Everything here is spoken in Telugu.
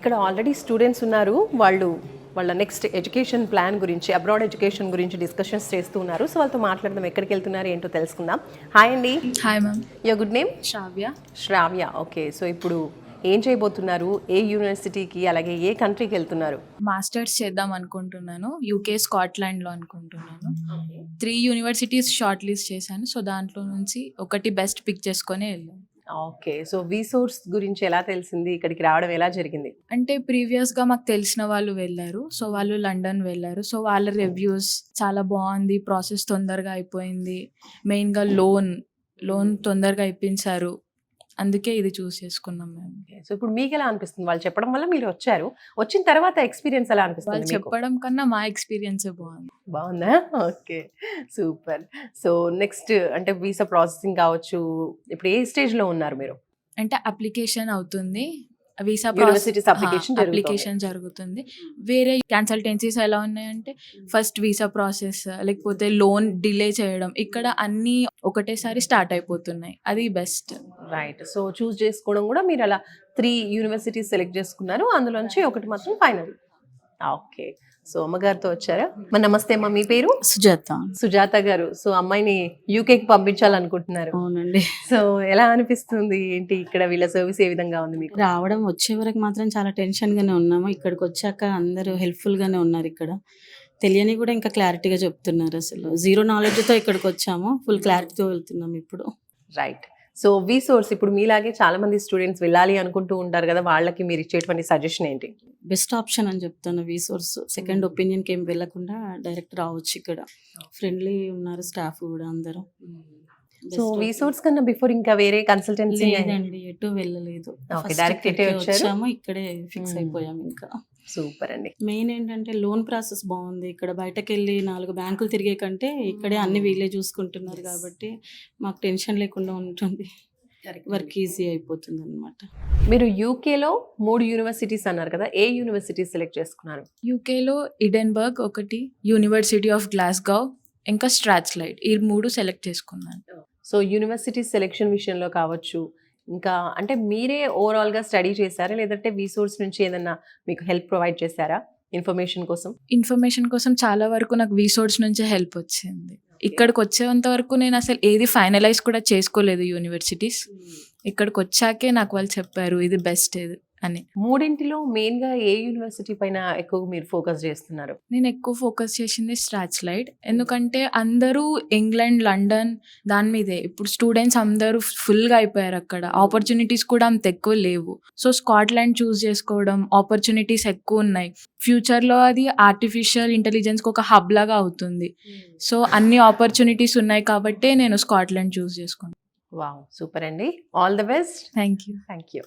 ఇక్కడ ఆల్రెడీ స్టూడెంట్స్ ఉన్నారు. వాళ్ళ నెక్స్ట్ ఎడ్యుకేషన్ ప్లాన్ గురించి, అబ్రాడ్ ఎడ్యుకేషన్ గురించి డిస్కషన్స్ చేస్తూ ఉన్నారు. సో వాళ్ళతో మాట్లాడదాం, ఎక్కడికి వెళ్తున్నారు ఏంటో తెలుసుకుందాం. హాయ్ అండి. Hi ma'am. Your good name? Shravya. Shravya, okay. So ఇప్పుడు ఏం చేయబోతున్నారు? ఏ యూనివర్సిటీకి, అలాగే ఏ కంట్రీకి వెళ్తున్నారు? మాస్టర్స్ చేద్దాం అనుకుంటున్నాను. యూకే స్కాట్లాండ్లో అనుకుంటున్నాను. 3 యూనివర్సిటీస్ షార్ట్ లిస్ట్ చేశాను. సో దాంట్లో నుంచి ఒకటి బెస్ట్ పిక్ చేసుకొని వెళ్ళాను. ఓకే. సో వీసోర్స్ గురించి ఎలా తెలిసింది? ఇక్కడికి రావడం ఎలా జరిగింది? అంటే ప్రీవియస్గా మాకు తెలిసిన వాళ్ళు వెళ్ళారు. సో వాళ్ళు లండన్ వెళ్ళారు. సో వాళ్ళ రివ్యూస్ చాలా బాగుంది, ప్రాసెస్ తొందరగా అయిపోయింది, మెయిన్గా లోన్ తొందరగా ఇప్పించారు. అందుకే ఇది చూస్ చేసుకున్నాం మేము. సో ఇప్పుడు మీకు ఎలా అనిపిస్తుంది? వాళ్ళు చెప్పడం వల్ల మీరు వచ్చారు, వచ్చిన తర్వాత ఎక్స్పీరియన్స్ ఎలా అనిపిస్తుంది? వాళ్ళు చెప్పడం కన్నా మా ఎక్స్పీరియన్సే బాగుంది. బాగుందా? Okay, super. సో నెక్స్ట్ అంటే వీసా ప్రాసెసింగ్ కావచ్చు, ఇప్పుడు ఏ స్టేజ్లో ఉన్నారు మీరు? అంటే అప్లికేషన్ అవుతుంది, వీసా యూనివర్సిటీస్ అప్లికేషన్ జరుగుతుంది. వేరే కన్సల్టెన్సీస్ ఎలా ఉన్నాయంటే ఫస్ట్ వీసా ప్రాసెస్, లేకపోతే లోన్ డిలే చేయడం, ఇక్కడ అన్నీ ఒకటేసారి స్టార్ట్ అయిపోతున్నాయి. అది బెస్ట్. రైట్. సో చూస్ చేసుకోవడం కూడా మీరు అలా 3 యూనివర్సిటీస్ సెలెక్ట్ చేసుకున్నారు, అందులోంచి ఒకటి మాత్రం ఫైనల్. ఓకే. సో అమ్మగారితో వచ్చారా? నమస్తే అమ్మ, మీ పేరు? సుజాత. సుజాత గారు. సో అమ్మాయిని యూకేకి పంపించాలనుకుంటున్నారు. అవునండి. సో ఎలా అనిపిస్తుంది? ఏంటి ఇక్కడ వీళ్ళ సర్వీస్ ఏ విధంగా ఉంది మీకు? రావడం వచ్చే వరకు మాత్రం చాలా టెన్షన్ గానే ఉన్నాము. ఇక్కడికి వచ్చాక అందరూ హెల్ప్ఫుల్ గానే ఉన్నారు. ఇక్కడ తెలియని కూడా ఇంకా క్లారిటీగా చెప్తున్నారు. అసలు 0 నాలెడ్జ్తో ఇక్కడికి వచ్చాము, ఫుల్ క్లారిటీతో వెళ్తున్నాం ఇప్పుడు. రైట్. సో వీసోర్స్ ఇప్పుడు మీలాగే చాలా మంది స్టూడెంట్స్ వెళ్ళాలి అనుకుంటూ ఉంటారు కదా, వాళ్ళకి మీరు ఇచ్చేటువంటి సజెషన్ ఏంటి? బెస్ట్ ఆప్షన్ అని చెప్తాను వీసోర్స్. సెకండ్ ఒపీనియన్కి ఏం వెళ్ళకుండా డైరెక్ట్ రావచ్చు. ఇక్కడ ఫ్రెండ్లీ ఉన్నారు స్టాఫ్ కూడా అందరూ. సో వీసోర్స్ కన్నా బిఫోర్ ఇంకా వేరే కన్సల్టెన్సీ? లేదండి, ఎటు వెళ్ళలేదు. డైరెక్ట్ వచ్చాము, ఇక్కడే ఫిక్స్ అయిపోయాము. ఇంకా సూపర్ అండి. మెయిన్ ఏంటంటే లోన్ ప్రాసెస్ బాగుంది. ఇక్కడ బయటకు వెళ్ళి 4 బ్యాంకులు తిరిగే కంటే ఇక్కడే అన్ని వీళ్ళే చూసుకుంటున్నారు కాబట్టి మాకు టెన్షన్ లేకుండా ఉంటుంది, వర్క్ ఈజీ అయిపోతుంది అనమాట. మీరు యూకేలో 3 యూనివర్సిటీస్ అన్నారు కదా, ఏ యూనివర్సిటీ సెలెక్ట్ చేసుకున్నారు? యూకేలో ఇడెన్బర్గ్ ఒకటి, యూనివర్సిటీ ఆఫ్ గ్లాస్గో, ఇంకా స్ట్రాత్లైడ్, ఈ 3 సెలెక్ట్ చేసుకున్నాను. సో యూనివర్సిటీ సెలెక్షన్ విషయంలో కావచ్చు, ఇంకా అంటే మీరే ఓవరాల్గా స్టడీ చేశారా, లేదంటే వీసోర్స్ నుంచి ఏదన్నా మీకు హెల్ప్ ప్రొవైడ్ చేశారా ఇన్ఫర్మేషన్ కోసం? చాలా వరకు నాకు వీసోర్స్ నుంచే హెల్ప్ వచ్చింది. ఇక్కడికి వచ్చేంత వరకు నేను అసలు ఏది ఫైనలైజ్ కూడా చేసుకోలేదు యూనివర్సిటీస్. ఇక్కడికి వచ్చాకే నాకు వాళ్ళు చెప్పారు ఇది బెస్ట్ అని. 3 మెయిన్గా ఏ యూనివర్సిటీ పైన ఎక్కువ మీరు ఫోకస్ చేస్తున్నారు? నేను ఎక్కువ ఫోకస్ చేసింది స్ట్రాత్లైడ్, ఎందుకంటే అందరూ ఇంగ్లాండ్, లండన్ దాని మీదే. ఇప్పుడు స్టూడెంట్స్ అందరూ ఫుల్గా అయిపోయారు అక్కడ, ఆపర్చునిటీస్ కూడా అంత ఎక్కువ లేవు. సో స్కాట్లాండ్ చూస్ చేసుకోవడం, ఆపర్చునిటీస్ ఎక్కువ ఉన్నాయి. ఫ్యూచర్లో అది ఆర్టిఫిషియల్ ఇంటెలిజెన్స్కి ఒక హబ్ లాగా అవుతుంది. సో అన్ని ఆపర్చునిటీస్ ఉన్నాయి కాబట్టి నేను స్కాట్లాండ్ చూస్ చేసుకున్నాను. వావ్, సూపర్ అండి. All the best. Thank you.